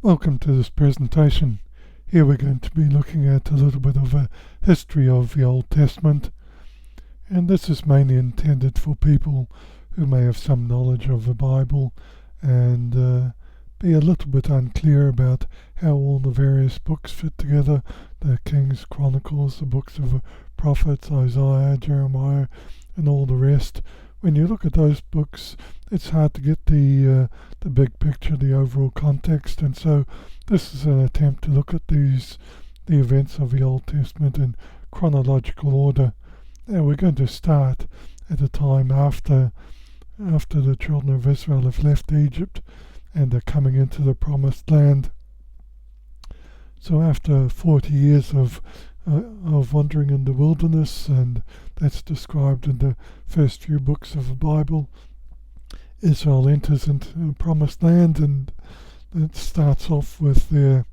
Welcome to this presentation. Here we're going to be looking at a little bit of a history of the Old Testament, and this is mainly intended for people who may have some knowledge of the Bible and be a little bit unclear about how all the various books fit together, the Kings, Chronicles, the books of the prophets, Isaiah, Jeremiah, and all the rest. When you look at those books, it's hard to get the big picture, the overall context, and so this is an attempt to look at the events of the Old Testament in chronological order. Now we're going to start at a time after the children of Israel have left Egypt and are coming into the Promised Land. So after 40 years of wandering in the wilderness, and that's described in the first few books of the Bible, Israel enters into the Promised Land, and it starts off with their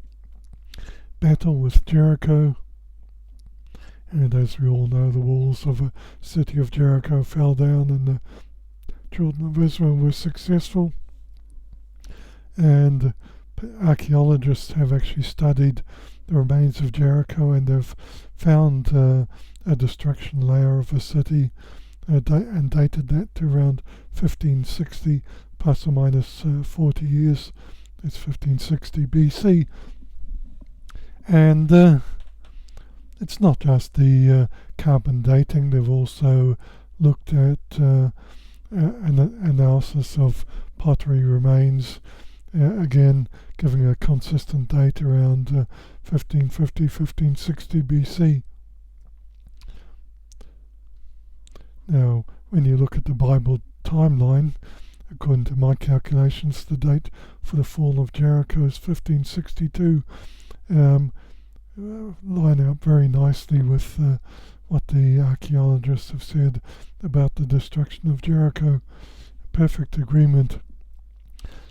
battle with Jericho. And as we all know, the walls of the city of Jericho fell down and the children of Israel were successful. And archaeologists have actually studied the remains of Jericho, and they've found a destruction layer of the city and dated that to around 1560 plus or minus 40 years. It's 1560 BC. And it's not just the carbon dating. They've also looked at an analysis of pottery remains, again giving a consistent date around 1550, 1560 BC. Now, when you look at the Bible timeline, according to my calculations, the date for the fall of Jericho is 1562, line up very nicely with what the archaeologists have said about the destruction of Jericho. Perfect agreement.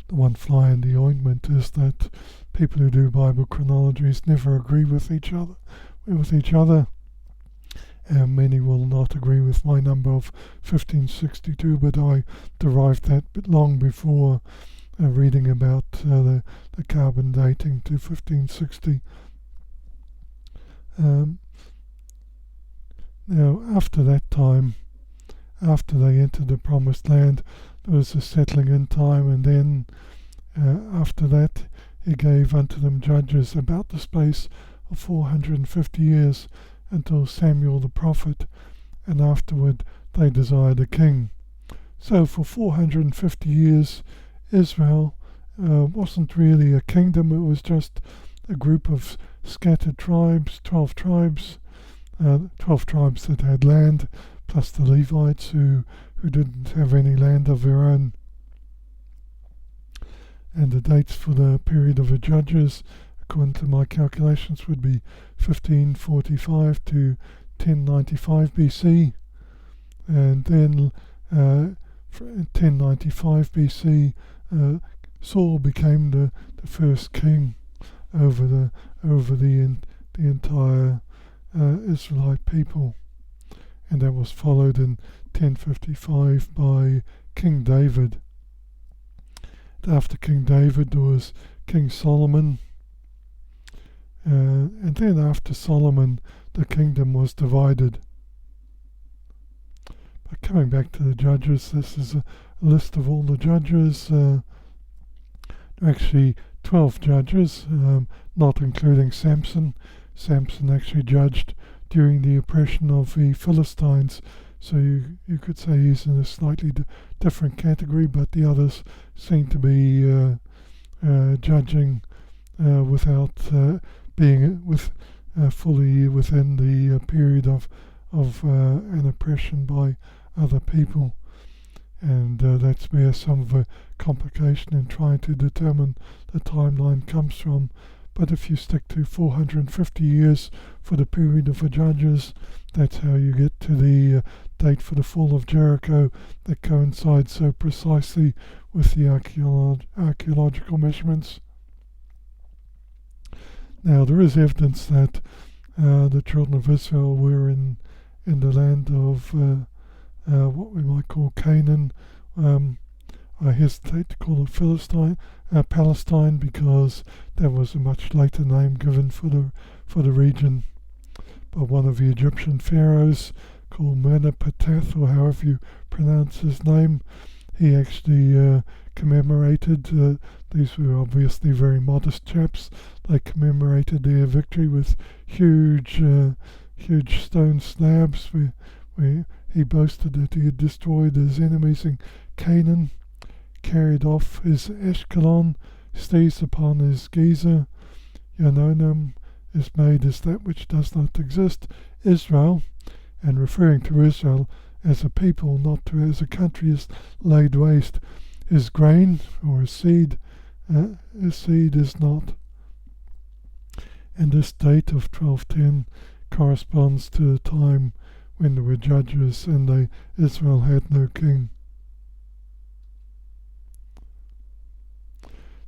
The one fly in the ointment is that people who do Bible chronologies never agree with each other. Many will not agree with my number of 1562, but I derived that long before reading about the carbon dating to 1560. Now, after that time, after they entered the Promised Land, there was a settling in time, and then after that he gave unto them judges about the space of 450 years until Samuel the prophet, and afterward they desired a king. So for 450 years Israel wasn't really a kingdom, it was just a group of scattered tribes, 12 tribes that had land, plus the Levites who didn't have any land of their own. And the dates for the period of the judges, according to my calculations, would be 1545 to 1095 BC. And then 1095 BC, Saul became the first king over the entire Israelite people. And that was followed in 1055 by King David. After King David there was King Solomon, and then after Solomon the kingdom was divided. But coming back to the judges, this is a list of all the judges. Actually 12 judges, not including Samson. Samson actually judged during the oppression of the Philistines, so you could say he's in a slightly different category, but the others seem to be judging without being fully within the period of an oppression by other people. And that's where some of the complication in trying to determine the timeline comes from. But if you stick to 450 years for the period of the judges, that's how you get to the date for the fall of Jericho that coincides so precisely with the archeological measurements. Now, there is evidence that the children of Israel were in the land of what we might call Canaan. I hesitate to call it Palestine, because that was a much later name given for the region by one of the Egyptian pharaohs called Meneptah, or however you pronounce his name. He actually commemorated, these were obviously very modest chaps, they commemorated their victory with huge stone slabs where he boasted that he had destroyed his enemies in Canaan, carried off his Ashkelon, seized upon his Gezer. Yononim is made as that which does not exist, Israel, and referring to Israel as a people, not to as a country, is laid waste. His grain, or his seed is not. And this date of 1210 corresponds to the time when there were judges and Israel had no king.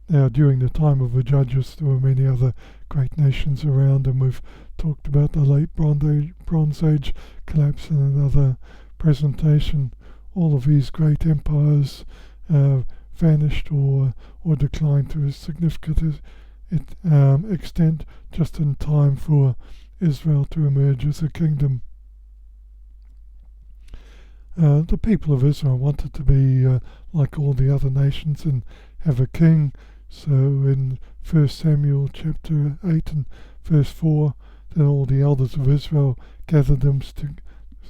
Now, during the time of the judges, there were many other great nations around, and we've talked about the late Bronze Age collapse in another presentation. All of these great empires vanished or declined to a significant extent just in time for Israel to emerge as a kingdom. The people of Israel wanted to be like all the other nations and have a king. So in 1 Samuel chapter 8 and verse 4, then all the elders of Israel gathered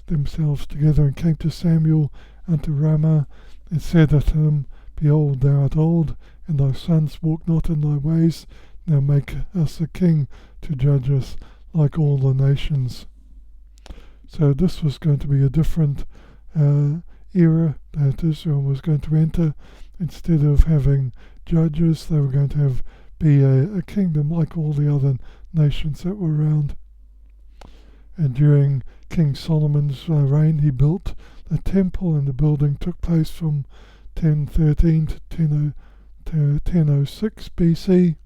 themselves together and came to Samuel unto Ramah, and said unto him, Behold, thou art old, and thy sons walk not in thy ways. Now make us a king to judge us like all the nations. So this was going to be a different era that Israel was going to enter. Instead of having judges, they were going to be a kingdom like all the other nations that were around. And during King Solomon's reign, he built the temple, and the building took place from 1013 to 1006 BC,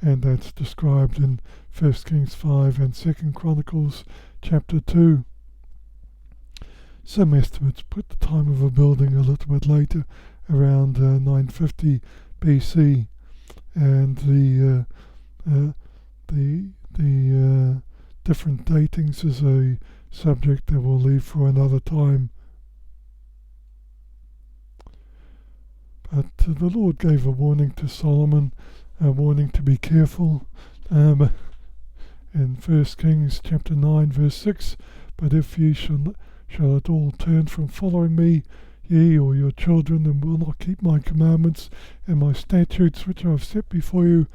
and that's described in 1 Kings 5 and 2 Chronicles chapter 2. Some estimates put the time of the building a little bit later, around 950 BC, and the different datings is a subject that we'll leave for another time. But the Lord gave a warning to Solomon, a warning to be careful. In 1 Kings chapter 9 verse 6, But if ye shall at all turn from following me, ye or your children, and will not keep my commandments and my statutes which I have set before you,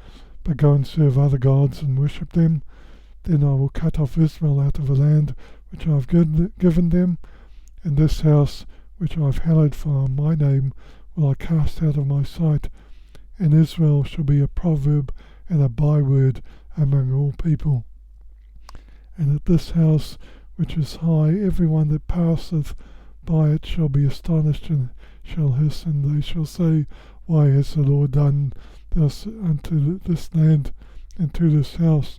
but go and serve other gods and worship them, then I will cut off Israel out of the land which I have given them, and this house which I have hallowed for my name will I cast out of my sight, and Israel shall be a proverb and a byword among all people. And at this house which is high, every one that passeth by it shall be astonished and shall hiss, and they shall say, Why has the Lord done thus unto this land and to this house?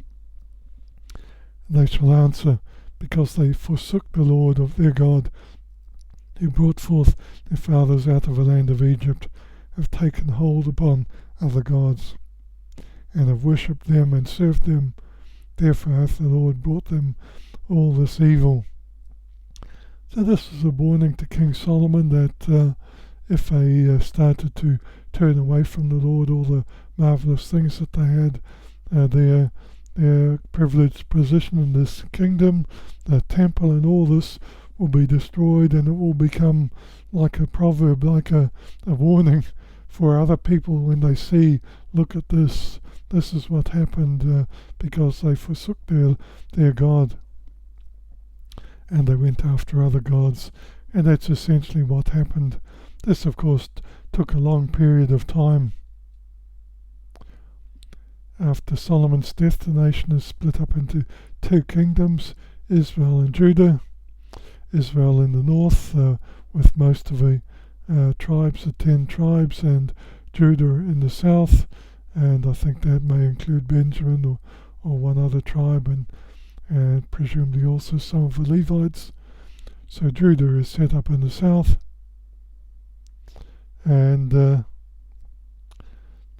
And they shall answer, Because they forsook the Lord of their God, who brought forth their fathers out of the land of Egypt, have taken hold upon other gods, and have worshipped them and served them. Therefore hath the Lord brought them all this evil. So this is a warning to King Solomon that if they started to turn away from the Lord, all the marvelous things that they had, their privileged position in this kingdom, the temple and all this will be destroyed, and it will become like a proverb, like a warning for other people when they see, look at this is what happened because they forsook their God. And they went after other gods, and that's essentially what happened. This, of course, took a long period of time. After Solomon's death, the nation is split up into two kingdoms, Israel and Judah. Israel in the north, with most of the tribes, the 10 tribes, and Judah in the south, and I think that may include Benjamin or one other tribe, and presumably also some of the Levites. So Judah is set up in the south, And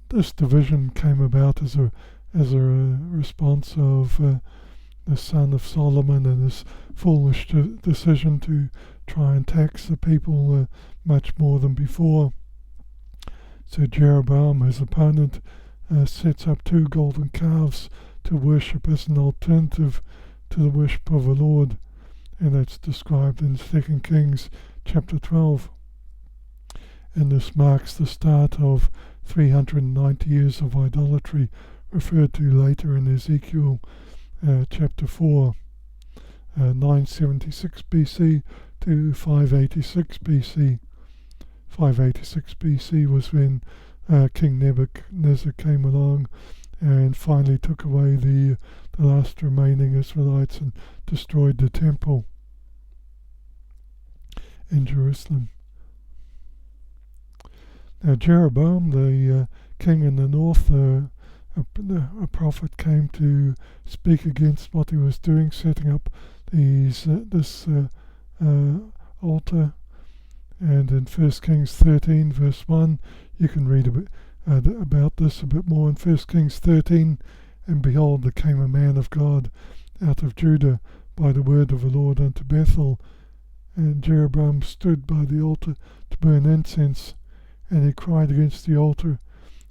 this division came about as a response of the son of Solomon and his foolish decision to try and tax the people much more than before. So Jeroboam, his opponent, sets up 2 golden calves to worship as an alternative to the worship of the Lord, and that's described in 2 Kings chapter 12. And this marks the start of 390 years of idolatry, referred to later in Ezekiel chapter 4, 976 BC to 586 BC. 586 BC was when King Nebuchadnezzar came along and finally took away the last remaining Israelites and destroyed the temple in Jerusalem. Now Jeroboam, the king in the north, a prophet came to speak against what he was doing, setting up this altar. And in 1 Kings 13 verse 1, you can read a bit about this a bit more in 1 Kings 13. And behold, there came a man of God out of Judah by the word of the Lord unto Bethel. And Jeroboam stood by the altar to burn incense. And he cried against the altar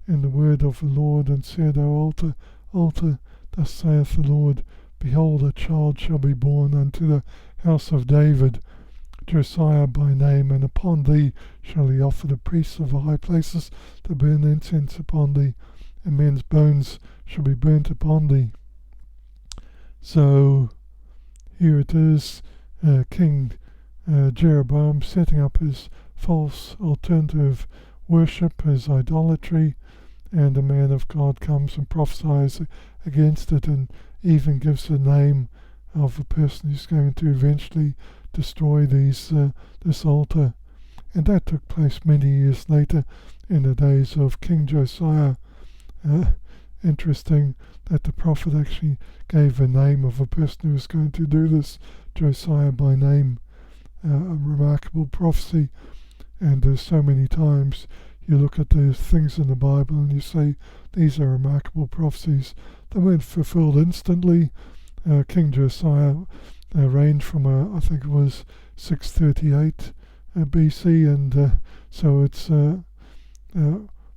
in the word of the Lord, and said, O altar, altar, thus saith the Lord, behold, a child shall be born unto the house of David, Josiah by name, and upon thee shall he offer the priests of the high places to burn incense upon thee, and men's bones shall be burnt upon thee. So here it is, King Jeroboam setting up his false alternative worship, his idolatry, and a man of God comes and prophesies against it, and even gives the name of the person who's going to eventually destroy this altar. And that took place many years later in the days of King Josiah. Interesting that the prophet actually gave the name of a person who was going to do this, Josiah by name. A remarkable prophecy. And so many times you look at these things in the Bible and you say, these are remarkable prophecies. They weren't fulfilled instantly. King Josiah reigned from, I think it was 638 BC, and so it's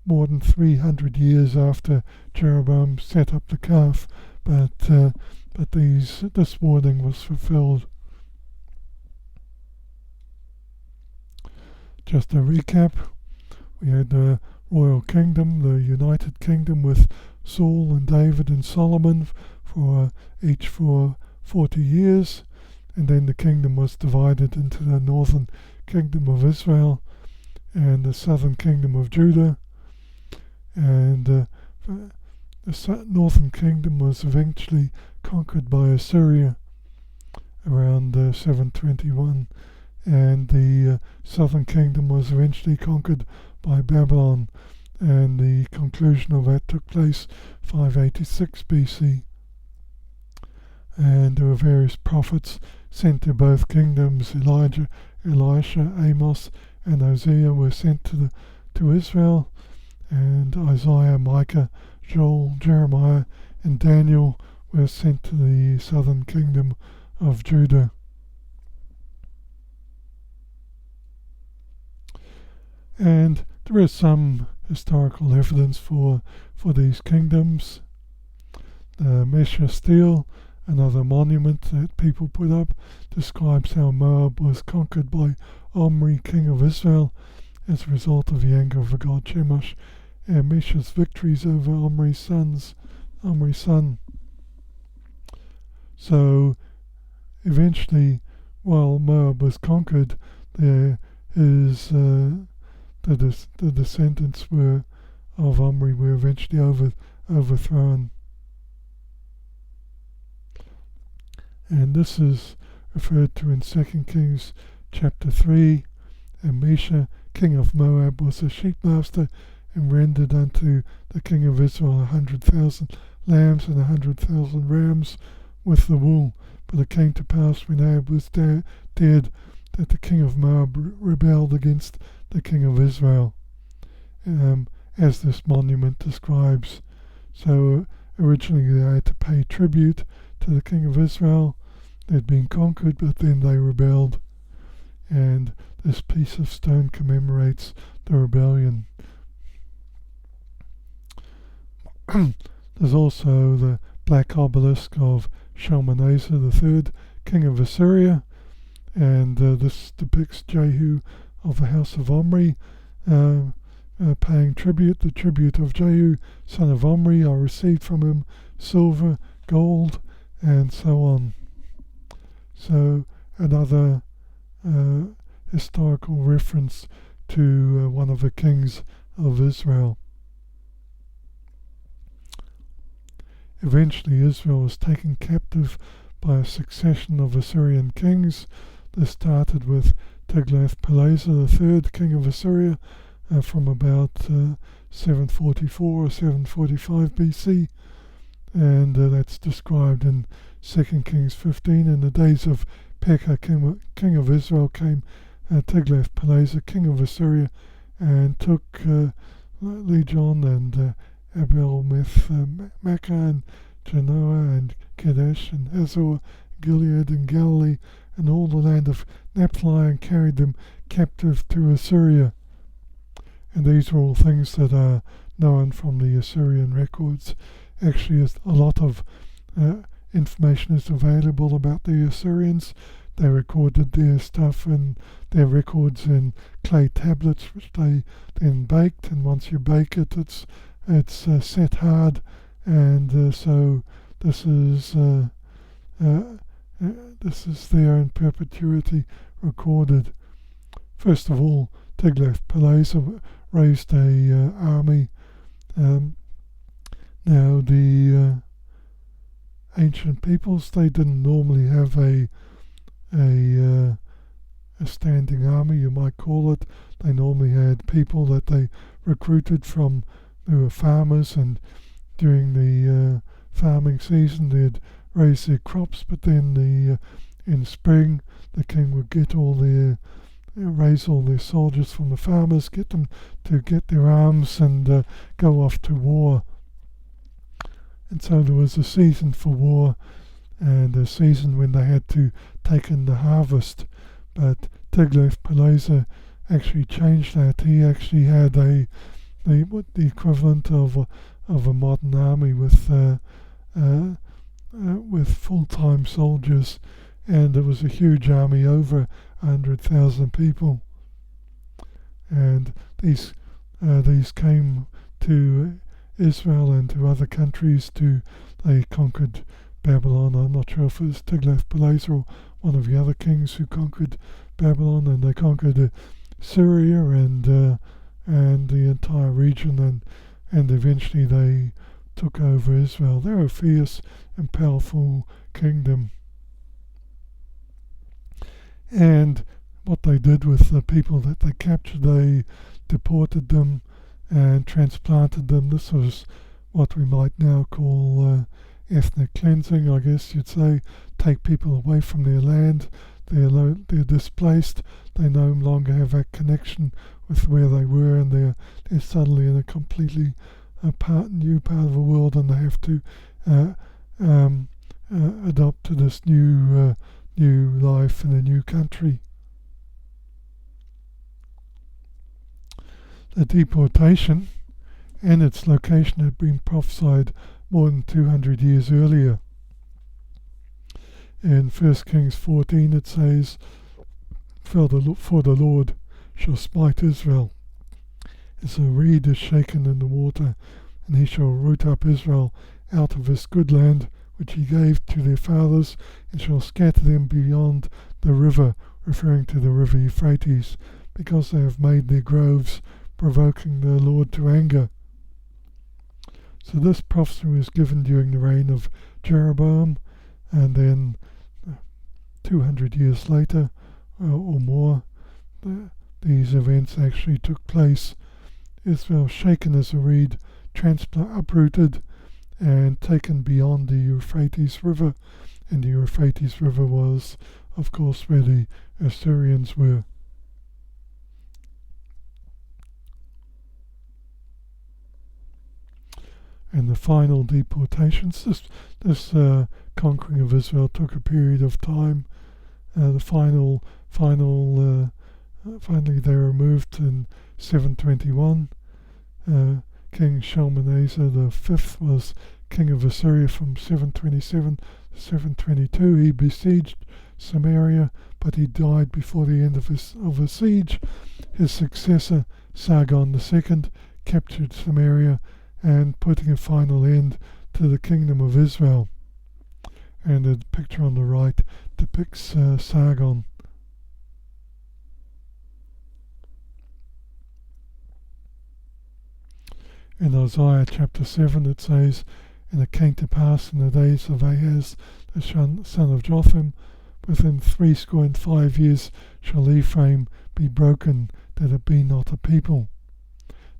more than 300 years after Jeroboam set up the calf, but this warning was fulfilled. Just a recap, we had the royal kingdom, the United Kingdom with Saul and David and Solomon each for 40 years, and then the kingdom was divided into the northern kingdom of Israel and the southern kingdom of Judah, and the northern kingdom was eventually conquered by Assyria around 721, and the southern kingdom was eventually conquered by Babylon, and the conclusion of that took place 586 BC. And there were various prophets sent to both kingdoms. Elijah, Elisha, Amos, and Hosea were sent to Israel, and Isaiah, Micah, Joel, Jeremiah, and Daniel were sent to the southern kingdom of Judah. And there is some historical evidence for these kingdoms. The Mesha stele, another monument that people put up, describes how Moab was conquered by Omri, king of Israel, as a result of the anger of the god Chemosh, and Mesha's victories over Omri's son. So eventually, while Moab was conquered, the descendants of Omri were eventually overthrown. And this is referred to in 2 Kings chapter 3. And Mesha, king of Moab, was a sheep master, and rendered unto the king of Israel 100,000 lambs and 100,000 rams with the wool. But it came to pass when Ahab was dead, that the king of Moab rebelled against the king of Israel. as this monument describes. So originally they had to pay tribute to the king of Israel. They'd been conquered, but then they rebelled. And this piece of stone commemorates the rebellion. There's also the black obelisk of Shalmaneser III, king of Assyria, and this depicts Jehu of the house of Omri paying tribute. The tribute of Jehu, son of Omri, I received from him silver, gold, and so on. So another historical reference to one of the kings of Israel. Eventually Israel was taken captive by a succession of Assyrian kings. This started with Tiglath-Pileser III, king of Assyria, from about 744 or 745 BC, and that's described in 2 Kings 15. In the days of Pekah, king of Israel, came Tiglath-Pileser, king of Assyria, and took Legon and Abel-Maachah and Genoa and Kadesh and Hazor, Gilead and Galilee, and all the land of Naphtali, and carried them captive to Assyria. And these are all things that are known from the Assyrian records. Actually, a lot of information is available about the Assyrians. They recorded their stuff and their records in clay tablets, which they then baked. And once you bake it, it's set hard. And so this is there in perpetuity recorded. First of all, Tiglath-Pileser raised a army. Now the ancient peoples, they didn't normally have a standing army, you might call it. They normally had people that they recruited from who were farmers, and during the farming season they'd raise their crops, but then in spring the king would get raise all their soldiers from the farmers, get them to get their arms and go off to war. And so there was a season for war and a season when they had to take in the harvest. But Tiglath-Pileser actually changed that. He actually had the equivalent of a modern army with full-time soldiers, and it was a huge army, over 100,000 people. And these came to Israel and to other countries. They conquered Babylon. I'm not sure if it was Tiglath-Pileser or one of the other kings who conquered Babylon, and they conquered Syria and the entire region, and eventually they took over Israel. They were a fierce and powerful kingdom. And what they did with the people that they captured, they deported them and transplanted them. This was what we might now call ethnic cleansing, I guess you'd say. Take people away from their land. They're displaced. They no longer have that connection with where they were, and they're suddenly in a completely new part of the world, and they have to adopt to this new life in a new country. The deportation and its location had been prophesied more than 200 years earlier. In 1 Kings 14 it says, For the Lord shall smite Israel, as a reed is shaken in the water, and he shall root up Israel out of his good land, which he gave to their fathers, and shall scatter them beyond the river, referring to the river Euphrates, because they have made their groves, provoking the Lord to anger. So this prophecy was given during the reign of Jeroboam, and then 200 years later or more, these events actually took place. Israel shaken as a reed, uprooted and taken beyond the Euphrates River, and the Euphrates River was, of course, where the Assyrians were. and the final deportations. This conquering of Israel took a period of time. Finally they were removed in 721. King Shalmaneser III was king of Assyria from 727 to 722. He besieged Samaria, but he died before the end of a siege. His successor, Sargon II, captured Samaria and putting a final end to the kingdom of Israel. And the picture on the right depicts Sargon. In Isaiah chapter 7 it says, "And it came to pass in the days of Ahaz, the son of Jotham, within 65 years shall Ephraim be broken, that it be not a people."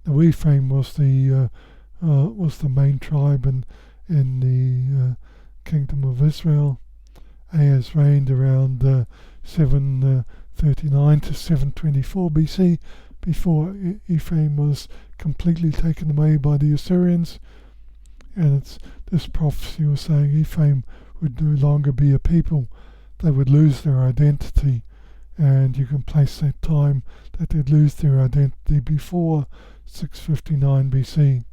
Now Ephraim was the main tribe in the kingdom of Israel. Ahaz reigned around 739 to 724 BC, before Ephraim was completely taken away by the Assyrians. And this prophecy was saying Ephraim would no longer be a people. They would lose their identity, and you can place that time that they'd lose their identity before 659 BC.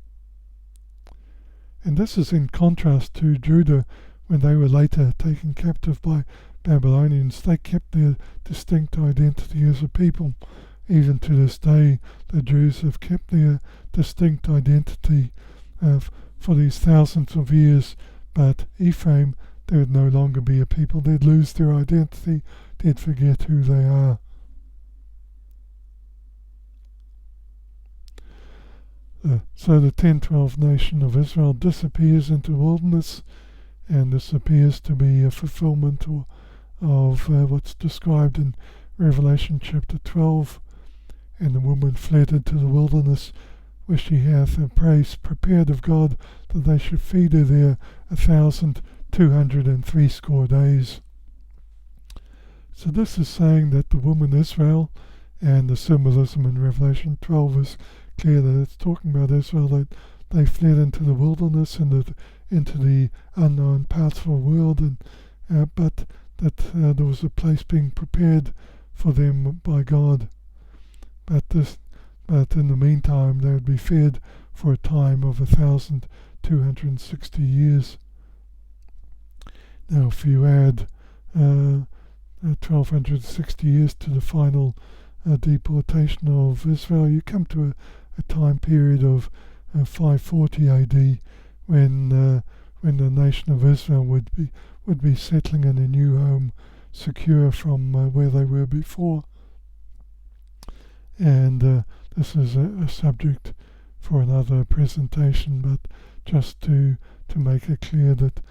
And this is in contrast to Judah, when they were later taken captive by Babylonians. They kept their distinct identity as a people. Even to this day, the Jews have kept their distinct identity for these thousands of years. But Ephraim, they would no longer be a people. They'd lose their identity. They'd forget who they are. So the 10-12 nation of Israel disappears into the wilderness, and this appears to be a fulfillment of what's described in Revelation chapter 12. And the woman fled into the wilderness, where she hath a place prepared of God, that they should feed her there 1,260 days. So this is saying that the woman Israel, and the symbolism in Revelation 12 is clear that it's talking about Israel, that they fled into the wilderness and into the unknown parts of the world, but that there was a place being prepared for them by God. But in the meantime, they would be fed for a time of 1,260 years. Now, if you add 1,260 years to the final deportation of Israel, you come to a time period of 540 AD, when the nation of Israel would be settling in a new home, secure from where they were before. And this is a subject for another presentation, but just to make it clear that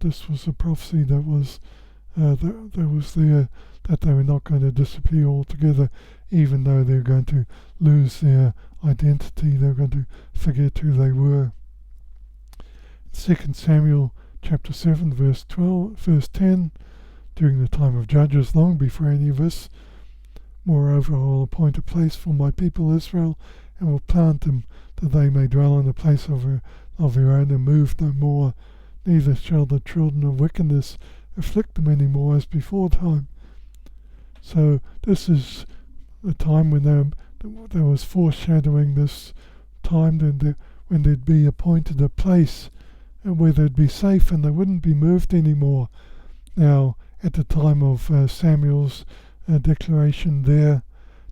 this was a prophecy that was there, that they were not going to disappear altogether, even though they're going to lose their identity. They're going to forget who they were. 2 Samuel chapter 7 verse 10, during the time of Judges, long before any of us, "Moreover, I will appoint a place for my people Israel, and will plant them, that they may dwell in a place of their own, and move no more. Neither shall the children of wickedness afflict them any more as before time." So this is the time when there was foreshadowing this time when there'd be appointed a place where they'd be safe and they wouldn't be moved anymore. Now, at the time of Samuel's declaration there,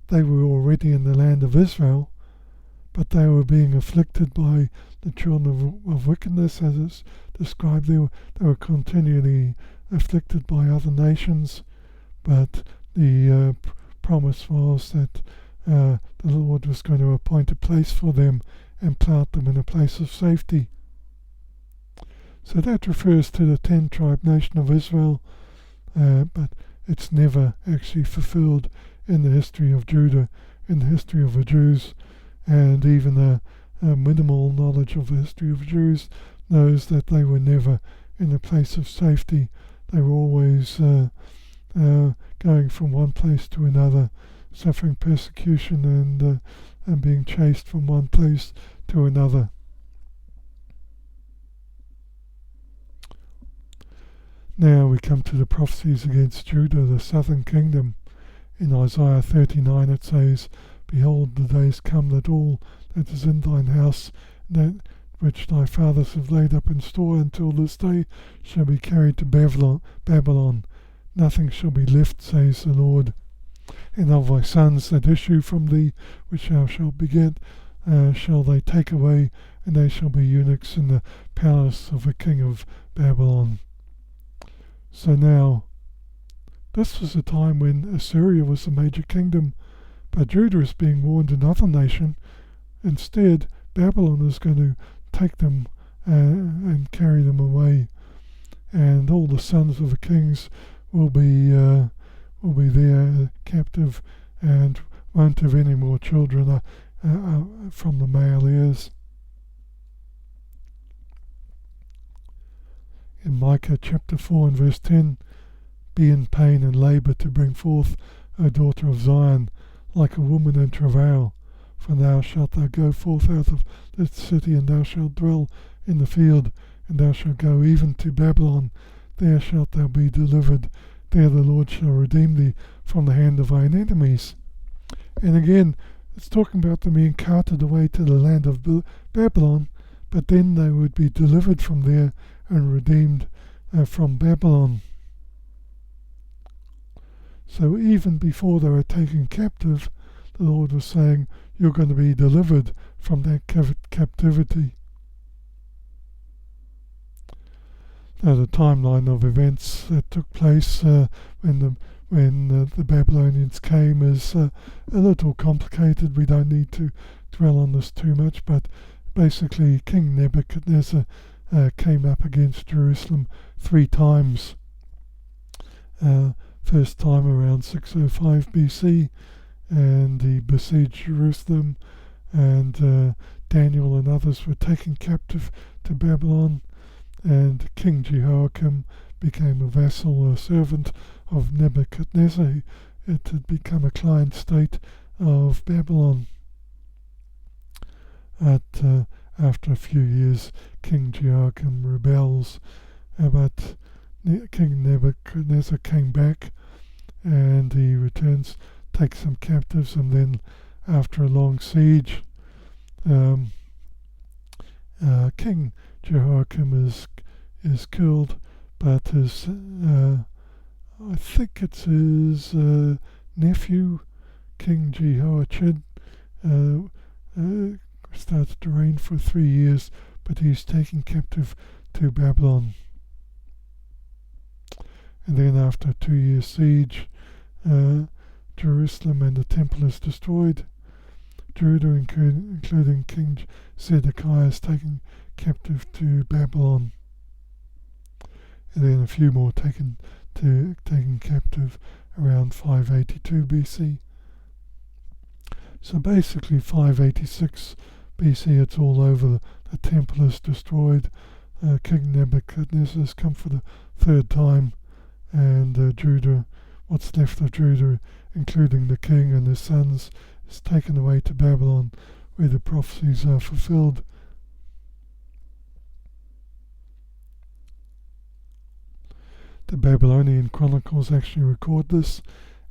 they were already in the land of Israel, but they were being afflicted by the children of wickedness, as it's described. They were continually afflicted by other nations, but the promise was that the Lord was going to appoint a place for them and plant them in a place of safety. So that refers to the 10-tribe nation of Israel, but it's never actually fulfilled in the history of Judah, in the history of the Jews, and even a minimal knowledge of the history of the Jews knows that they were never in a place of safety. They were always going from one place to another, suffering persecution and being chased from one place to another. Now we come to the prophecies against Judah, the southern kingdom. In Isaiah 39 it says, Behold, the days come that all that is in thine house, that which thy fathers have laid up in store until this day, shall be carried to Babylon. Nothing shall be left, says the Lord. And of thy sons that issue from thee, which thou shalt beget, shall they take away, and they shall be eunuchs in the palace of the king of Babylon. So now, this was a time when Assyria was a major kingdom, but Judah is being warned another nation. Instead, Babylon is going to take them and carry them away, and all the sons of the kings will be there captive and won't have any more children from the male heirs. In Micah chapter 4 and verse 10, Be in pain and labour to bring forth, O daughter of Zion, like a woman in travail. For now shalt thou go forth out of the city, and thou shalt dwell in the field, and thou shalt go even to Babylon. There shalt thou be delivered. There the Lord shall redeem thee from the hand of thine enemies. And again, it's talking about them being carted away to the land of Babylon, but then they would be delivered from there and redeemed from Babylon. So even before they were taken captive, the Lord was saying, you're going to be delivered from that captivity. Now the timeline of events that took place when the Babylonians came is a little complicated. We don't need to dwell on this too much, but basically King Nebuchadnezzar came up against Jerusalem 3 times. First time around 605 BC, and he besieged Jerusalem, and Daniel and others were taken captive to Babylon, and King Jehoiakim became a vassal, a servant of Nebuchadnezzar. It had become a client state of Babylon. After a few years, King Jehoiakim rebels, but King Nebuchadnezzar came back, and he returns, takes some captives, and then after a long siege, King Jehoiakim is killed, but his I think it's his nephew, King Jehoiachin, starts to reign for 3 years, but he's taken captive to Babylon. And then after a 2-year siege, Jerusalem and the temple is destroyed. Judah, including King Zedekiah, is taken captive to Babylon. And then a few more taken captive around 582 BC. So basically 586 BC, it's all over. The temple is destroyed. King Nebuchadnezzar has come for the 3rd time, and Judah, what's left of Judah, including the king and his sons, is taken away to Babylon, where the prophecies are fulfilled. The Babylonian Chronicles actually record this,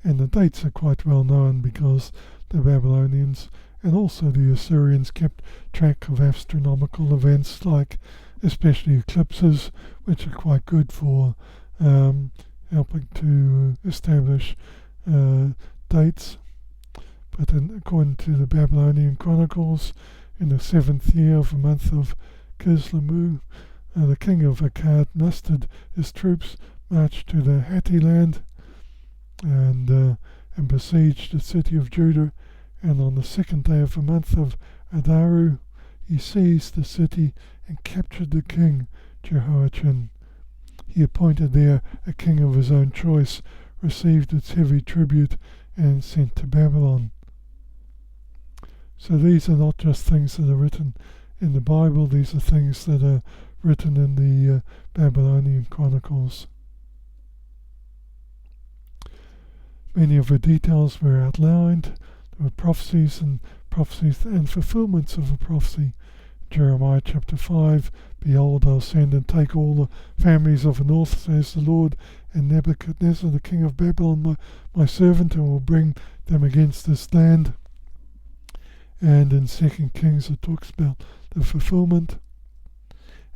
and the dates are quite well known because the Babylonians and also the Assyrians kept track of astronomical events, like especially eclipses, which are quite good for helping to establish dates. But according to the Babylonian Chronicles, in the 7th year of the month of Kislevu, the king of Akkad mustered his troops, marched to the Hatti land, and besieged the city of Judah. And on the 2nd day of the month of Adaru, he seized the city and captured the king, Jehoiachin. He appointed there a king of his own choice, received its heavy tribute, and sent to Babylon. So these are not just things that are written in the Bible, these are things that are written in the Babylonian Chronicles. Many of the details were outlined. There were prophecies and fulfillments of a prophecy. Jeremiah chapter 5, behold, I'll send and take all the families of the north, says the Lord, and Nebuchadnezzar, the king of Babylon, my servant, and will bring them against this land. And in 2 Kings it talks about the fulfillment.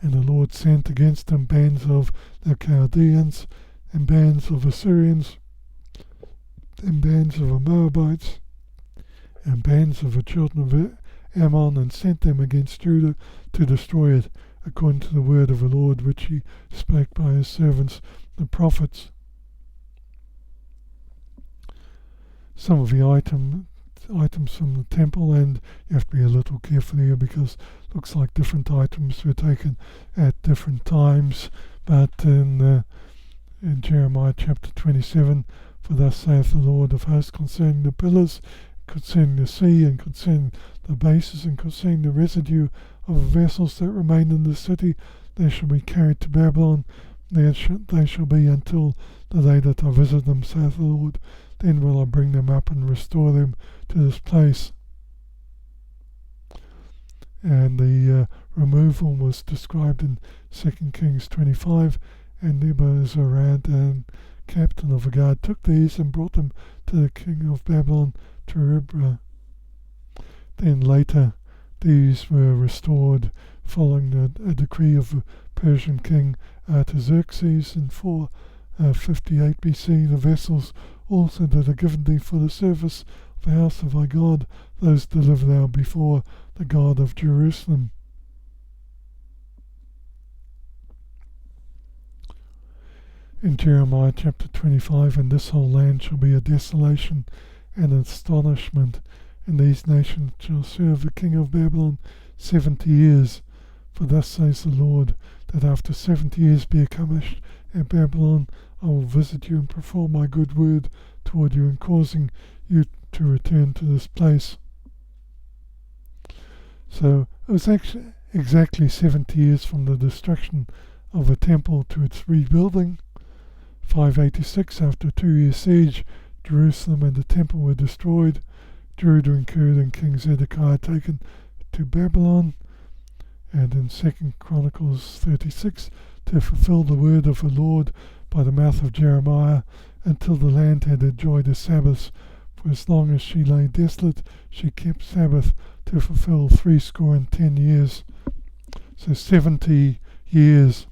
And the Lord sent against them bands of the Chaldeans, and bands of Assyrians, and bands of the Moabites, and bands of the children of Ammon, and sent them against Judah to destroy it, according to the word of the Lord which he spake by his servants the prophets. Some of the items from the temple, and you have to be a little careful here because it looks like different items were taken at different times, but in Jeremiah chapter 27, for thus saith the Lord of hosts concerning the pillars, concerning the sea, and concerning the bases, and concerning the residue of the vessels that remain in the city, they shall be carried to Babylon. They shall be until the day that I visit them, saith the Lord. Then will I bring them up and restore them to this place. And the removal was described in 2 Kings 25, and Nebuzaradan, captain of the guard, took these and brought them to the king of Babylon, to Riblah. Then later these were restored following a decree of the Persian king Artaxerxes in 458 BC. The vessels also that are given thee for the service of the house of thy God, those deliver thou before the God of Jerusalem. In Jeremiah chapter 25, and this whole land shall be a desolation and astonishment, and these nations shall serve the king of Babylon 70 years. For thus says the Lord, that after 70 years be accomplished at Babylon, I will visit you and perform my good word toward you, in causing you to return to this place. So it was actually exactly 70 years from the destruction of the temple to its rebuilding. 586, after a 2-year siege, Jerusalem and the temple were destroyed. Judah incurred and King Zedekiah taken to Babylon. And in 2 Chronicles 36, to fulfill the word of the Lord by the mouth of Jeremiah, until the land had enjoyed a Sabbath. For as long as she lay desolate, she kept Sabbath, to fulfill 70 years. So 70 years.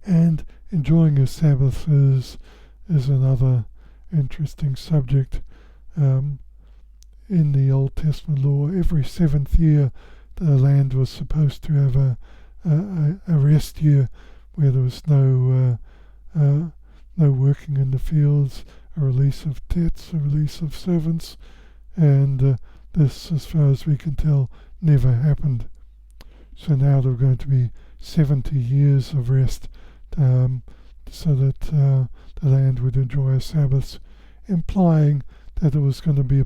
And enjoying a Sabbath is another interesting subject. In the Old Testament law, every 7th year the land was supposed to have a rest year where there was no working in the fields, a release of debts, a release of servants, and this, as far as we can tell, never happened. So now there are going to be 70 years of rest, so that the land would enjoy a Sabbath, implying that it was going to be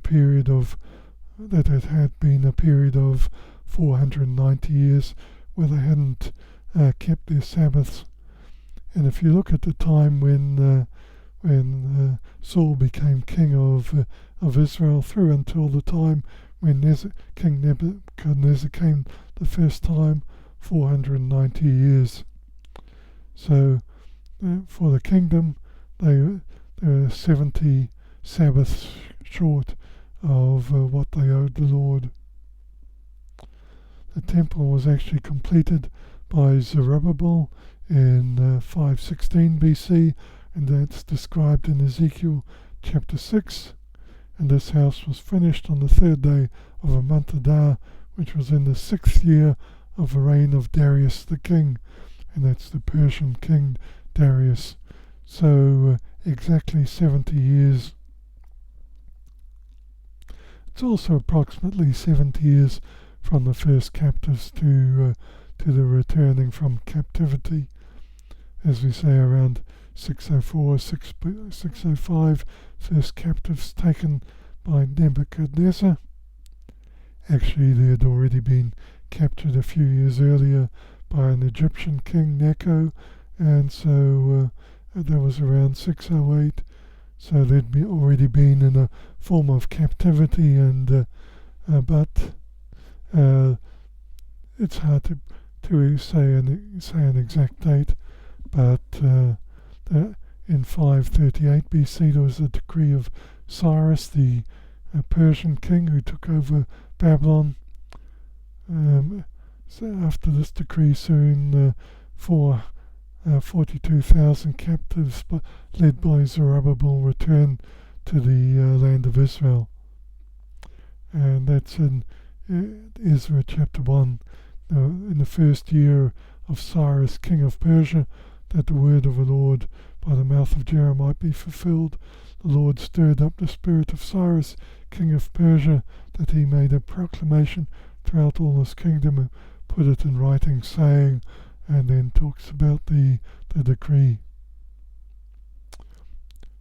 that it had been a period of 490 years where they hadn't kept their Sabbaths. And if you look at the time when Saul became king of Israel, through until the time when King Nebuchadnezzar came the first time, 490 years. So for the kingdom, they were 70 Sabbaths short of what they owed the Lord. The temple was actually completed by Zerubbabel in 516 BC, and that's described in Ezekiel chapter 6. And this house was finished on the 3rd day of the month Adar, which was in the 6th year of the reign of Darius the king, and that's the Persian king Darius. So exactly 70 years. It's also approximately 70 years from the first captives to the returning from captivity. As we say, around 604, 605, first captives taken by Nebuchadnezzar. Actually, they had already been captured a few years earlier by an Egyptian king, Necho, and so that was around 608. So they'd already been in a form of captivity, and but it's hard to say an exact date, but in 538 BC there was a decree of Cyrus, the Persian king, who took over Babylon. So after this decree, soon 42,000 captives led by Zerubbabel returned to the land of Israel. And that's in Ezra chapter 1. Now, in the first year of Cyrus, king of Persia, that the word of the Lord by the mouth of Jeremiah might be fulfilled, the Lord stirred up the spirit of Cyrus, king of Persia, that he made a proclamation throughout all his kingdom and put it in writing, saying, and then talks about the decree.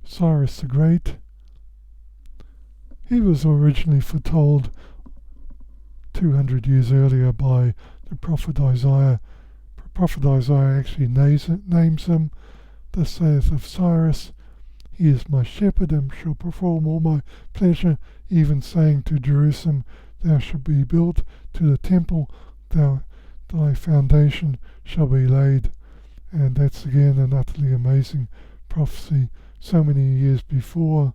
Cyrus the Great, he was originally foretold 200 years earlier by the prophet Isaiah. Prophet Isaiah actually names him. Thus saith of Cyrus, he is my shepherd and shall perform all my pleasure, even saying to Jerusalem, thou shalt be built, to the temple thy foundation shall be laid. And that's again an utterly amazing prophecy, so many years before,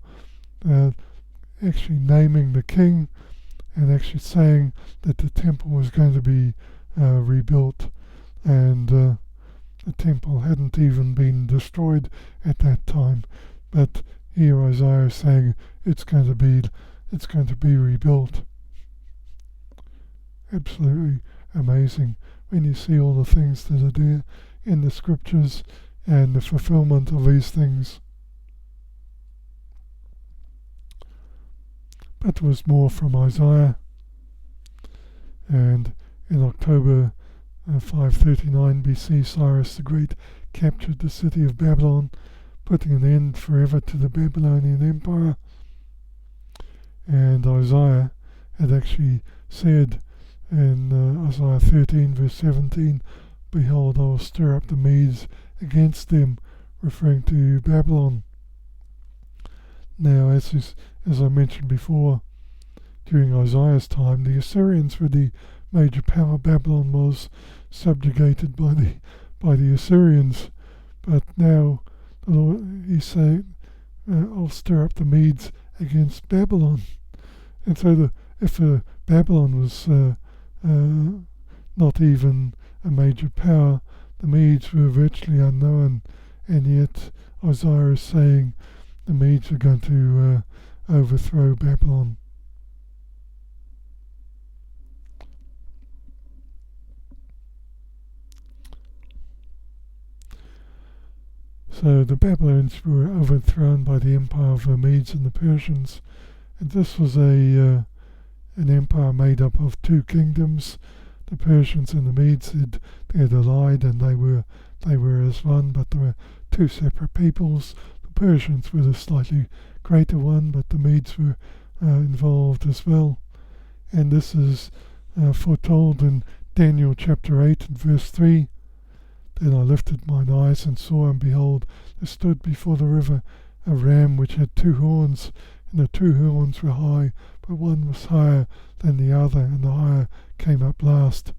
actually naming the king and actually saying that the temple was going to be rebuilt, and the temple hadn't even been destroyed at that time, but here Isaiah is saying it's going to be rebuilt. Absolutely amazing when you see all the things that are there in the scriptures and the fulfillment of these things. But there was more from Isaiah, and in October 539 BC, Cyrus the Great captured the city of Babylon, putting an end forever to the Babylonian Empire. And Isaiah had actually said in Isaiah 13 verse 17, behold, I will stir up the Medes against them, referring to Babylon. Now, as I mentioned before, during Isaiah's time, the Assyrians were the major power. Babylon was subjugated by the Assyrians, but now the Lord, he said, I'll stir up the Medes against Babylon. And so if Babylon was not even a major power, the Medes were virtually unknown, and yet Isaiah is saying the Medes are going to overthrow Babylon. So the Babylonians were overthrown by the empire of the Medes and the Persians, and this was an empire made up of two kingdoms. The Persians and the Medes had allied, and they were as one, but there were two separate peoples. The Persians were the slightly greater one, but the Medes were involved as well. And this is foretold in Daniel chapter 8 and verse 3. Then I lifted mine eyes and saw, and behold, there stood before the river a ram which had two horns, and the two horns were high, but one was higher than the other, and the higher came up last.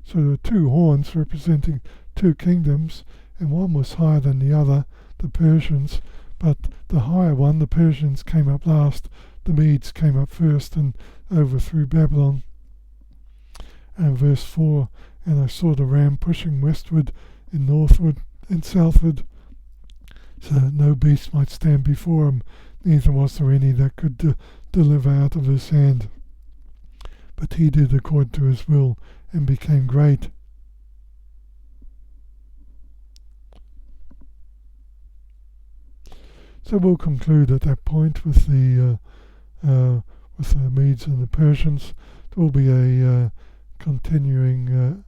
So there were two horns representing two kingdoms, and one was higher than the other, the Persians, but the higher one, the Persians, came up last. The Medes came up first and overthrew Babylon. And verse 4, and I saw the ram pushing westward and northward and southward, so that no beast might stand before him, neither was there any that could deliver out of his hand. But he did according to his will, and became great. So we'll conclude at that point with the Medes and the Persians. There will be a continuing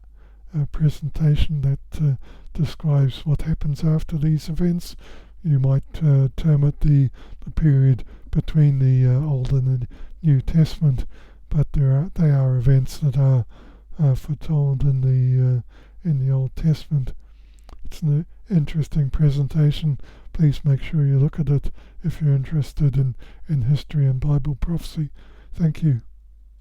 presentation that describes what happens after these events. You might term it the period between the Old and the New Testament, but they are events that are foretold in the Old Testament. It's an interesting presentation. Please make sure you look at it if you're interested in history and Bible prophecy. Thank you.